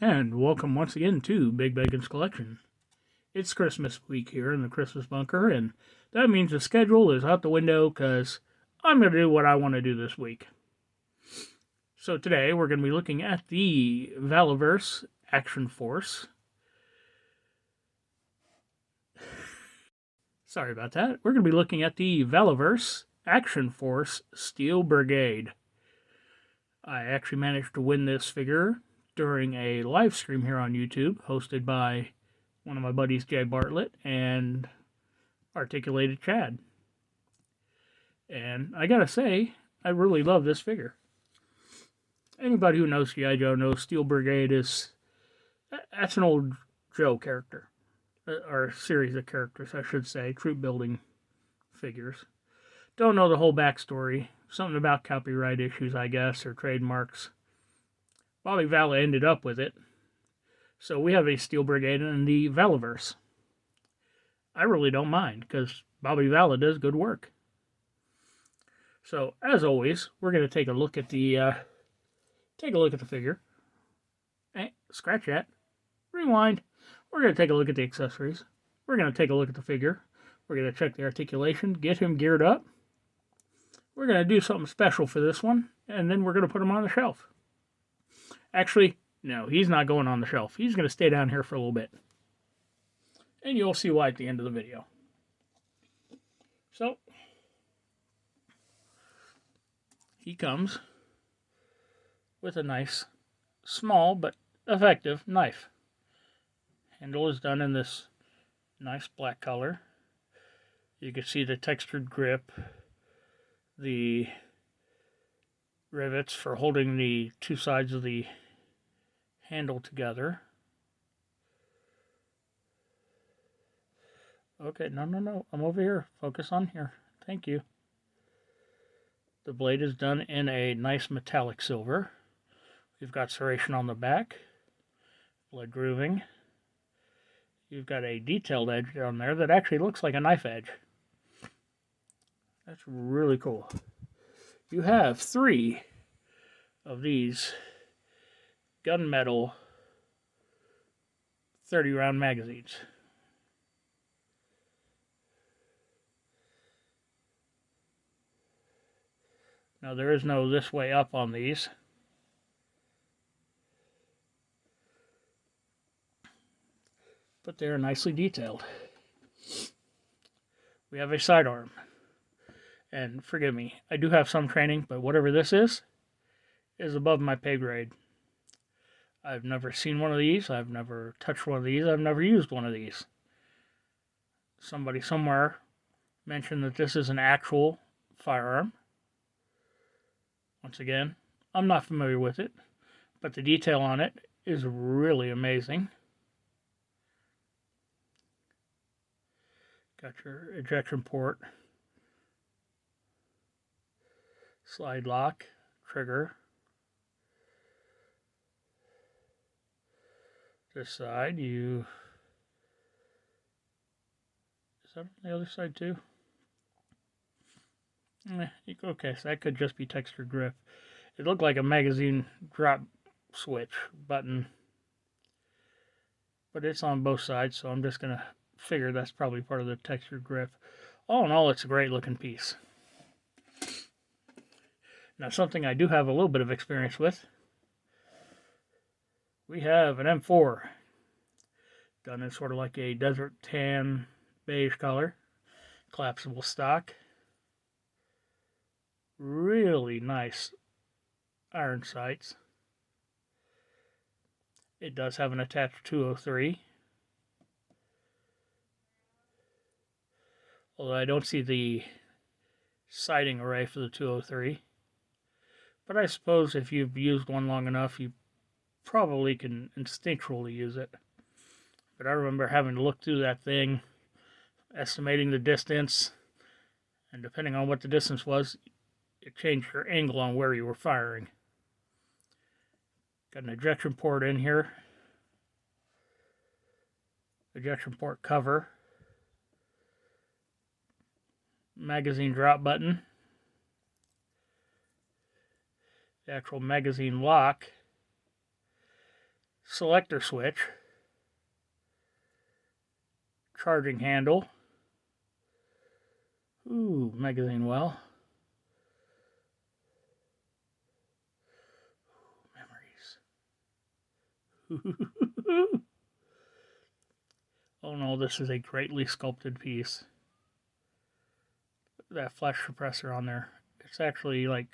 And welcome once again to Big Bacon's Collection. It's Christmas week here in the Christmas bunker, and that means the schedule is out the window because I'm going to do what I want to do this week. So today we're going to be looking at the Valaverse Action Force. Sorry about that. We're going to be looking at the Valaverse Action Force Steel Brigade. I actually managed to win this figure during a live stream here on YouTube, hosted by one of my buddies, Jay Bartlett, and Articulated Chad. And I gotta say, I really love this figure. Anybody who knows G.I. Joe knows Steel Brigade that's an old Joe character. Or series of characters, I should say, troop building figures. Don't know the whole backstory. Something about copyright issues, I guess, or trademarks. Bobby Vala ended up with it. So we have a Steel Brigade in the Valaverse. I really don't mind, because Bobby Vala does good work. So, as always, we're going to take a look at the figure. Hey, scratch that. Rewind. We're going to take a look at the accessories. We're going to take a look at the figure. We're going to check the articulation, get him geared up. We're going to do something special for this one, and then we're going to put him on the shelf. Actually, no, he's not going on the shelf. He's going to stay down here for a little bit. And you'll see why at the end of the video. So, he comes with a nice, small but effective knife. Handle is done in this nice black color. You can see the textured grip, the rivets for holding the two sides of the handle together. Okay, no, I'm over here. Focus on here. Thank you. The blade is done in a nice metallic silver. We've got serration on the back, blood grooving. You've got a detailed edge down there that actually looks like a knife edge. That's really cool. You have 3 of these gunmetal 30-round magazines. Now there is no this way up on these. But they are nicely detailed. We have a sidearm. And forgive me, I do have some training, but whatever this is above my pay grade. I've never seen one of these. I've never touched one of these. I've never used one of these. Somebody somewhere mentioned that this is an actual firearm. Once again, I'm not familiar with it, but the detail on it is really amazing. Got your ejection port, slide lock, trigger. This side, is that on the other side too? Okay, so that could just be textured grip. It looked like a magazine drop switch button, but it's on both sides, so I'm just going to figure that's probably part of the textured grip. All in all, it's a great looking piece. Now, something I do have a little bit of experience with. We have an M4 done in sort of like a desert tan beige color, collapsible stock. Really nice iron sights. It does have an attached 203. Although I don't see the sighting array for the 203. But I suppose if you've used one long enough, you probably can instinctually use it. But I remember having to look through that thing, estimating the distance, and depending on what the distance was, it changed your angle on where you were firing. Got an ejection port in here. Ejection port cover. Magazine drop button. The actual magazine lock. selector switch, charging handle, ooh, magazine well, memories. Oh no, this is a greatly sculpted piece. That flash suppressor on there, it's actually like,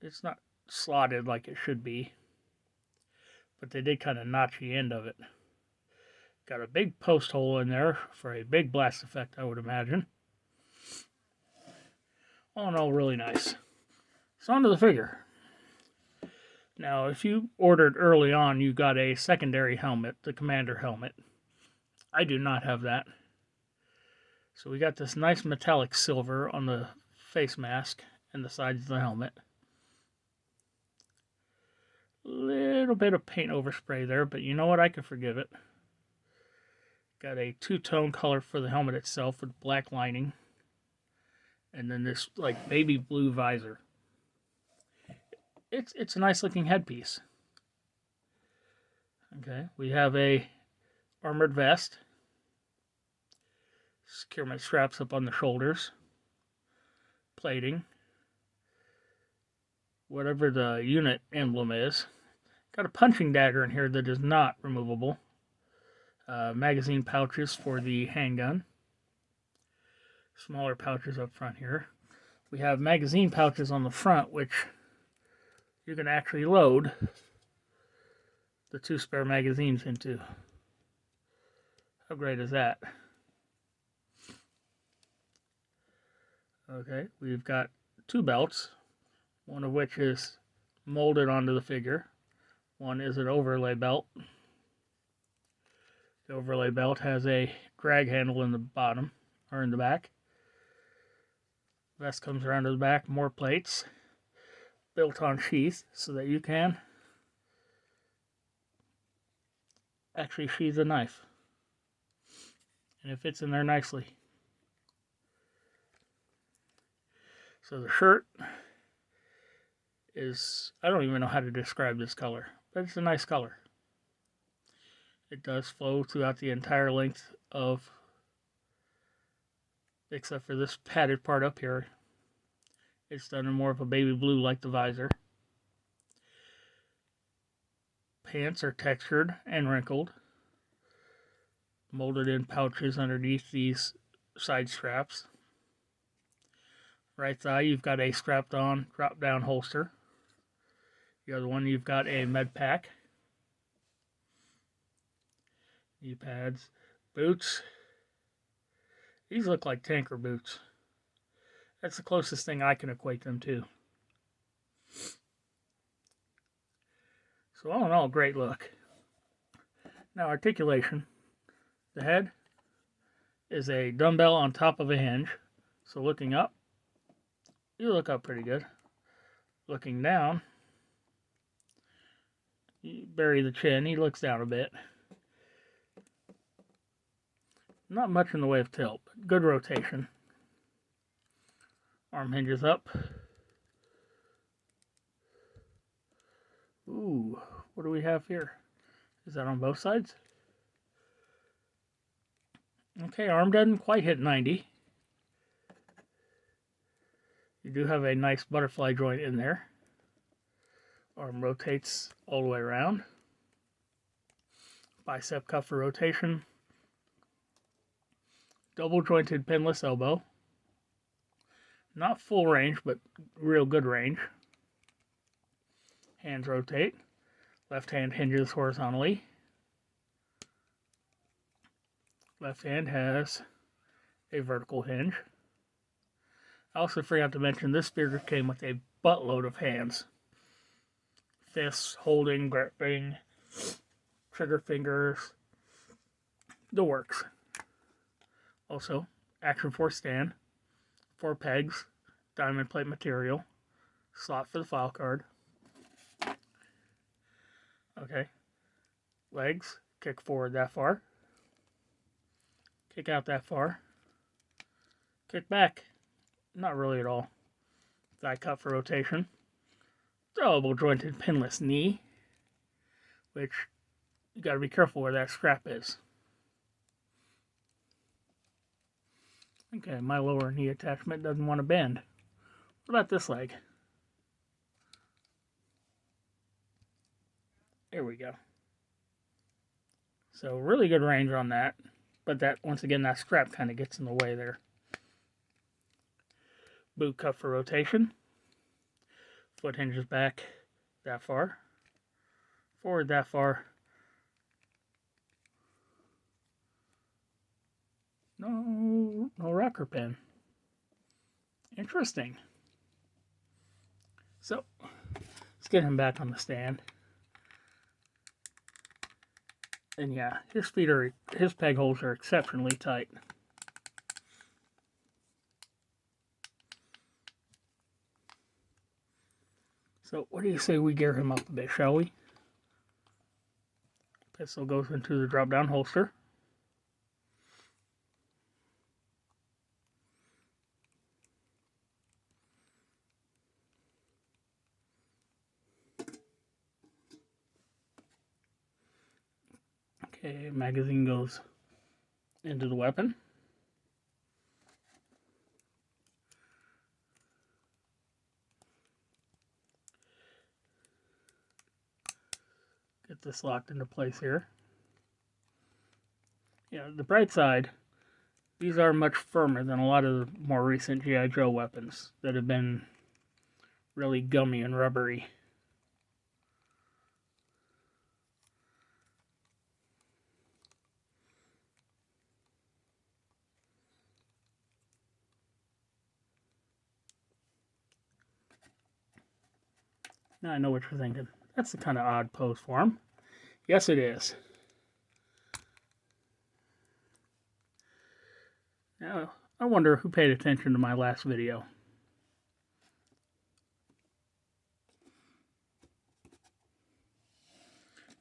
it's not slotted like it should be, but they did kind of notch the end of it. Got a big post hole in there for a big blast effect, I would imagine. All in all, really nice. So onto the figure. Now, if you ordered early on, you got a secondary helmet, the commander helmet. I do not have that. So we got this nice metallic silver on the face mask and the sides of the helmet. Little bit of paint overspray there, but you know what? I can forgive it. Got a two-tone color for the helmet itself with black lining. And then this like baby blue visor. It's a nice looking headpiece. Okay, we have a armored vest. Securement straps up on the shoulders. Plating. Whatever the unit emblem is. Got a punching dagger in here that is not removable. Magazine pouches for the handgun. Smaller pouches up front here. We have magazine pouches on the front, which you can actually load the 2 spare magazines into. How great is that? Okay, we've got 2 belts, one of which is molded onto the figure. One is an overlay belt. The overlay belt has a drag handle in the bottom, or in the back. Vest comes around to the back, more plates. Built-on sheath so that you can actually sheath a knife. And it fits in there nicely. So the shirt is, I don't even know how to describe this color, but it's a nice color. It does flow throughout the entire length of, except for this padded part up here. It's done in more of a baby blue like the visor. Pants are textured and wrinkled. Molded in pouches underneath these side straps. Right thigh, you've got a strapped on drop down holster. The other one, you've got a med pack. Knee pads. Boots. These look like tanker boots. That's the closest thing I can equate them to. So all in all, great look. Now articulation. The head is a dumbbell on top of a hinge. So looking up, you look up pretty good. Looking down, you bury the chin, he looks down a bit. Not much in the way of tilt, but good rotation. Arm hinges up. Ooh, what do we have here? Is that on both sides? Okay, arm doesn't quite hit 90. You do have a nice butterfly joint in there. Arm rotates all the way around. Bicep cuff for rotation. Double jointed pinless elbow. Not full range, but real good range. Hands rotate. Left hand hinges horizontally. Left hand has a vertical hinge. I also forgot to mention this figure came with a buttload of hands. Fists, holding, gripping, trigger fingers, the works. Also, Action Force stand, 4 pegs, diamond plate material, slot for the file card. Okay, legs, kick forward that far, kick out that far, kick back, not really at all. Thigh cut for rotation, Double jointed pinless knee, which you got to be careful where that strap is. Okay, my lower knee attachment doesn't want to bend. What about this leg? There we go. So really good range on that. But that, once again, that strap kind of gets in the way there. Boot cup for rotation. Foot hinges back that far. Forward that far. No rocker pin. Interesting. So, let's get him back on the stand. And yeah, his peg holes are exceptionally tight. So what do you say we gear him up a bit, shall we? Pistol goes into the drop-down holster. Okay, magazine goes into the weapon. Get this locked into place here. Yeah, the bright side, these are much firmer than a lot of the more recent G.I. Joe weapons that have been really gummy and rubbery. Now I know what you're thinking. That's the kind of odd pose for him. Yes, it is. Now, I wonder who paid attention to my last video.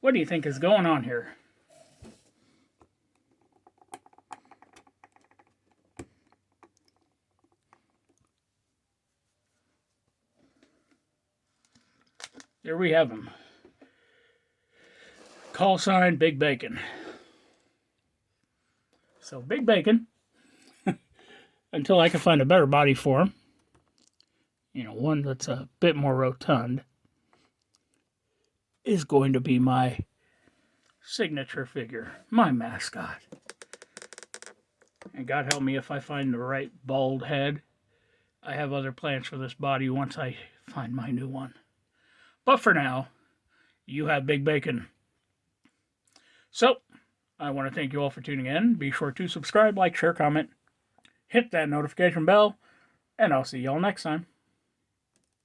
What do you think is going on here? There we have him. Call sign Big Bacon. So Big Bacon, until I can find a better body for him, you know, one that's a bit more rotund, is going to be my signature figure, my mascot. And God help me if I find the right bald head. I have other plans for this body once I find my new one. But for now, you have Big Bacon. So, I want to thank you all for tuning in. Be sure to subscribe, like, share, comment, hit that notification bell, and I'll see y'all next time.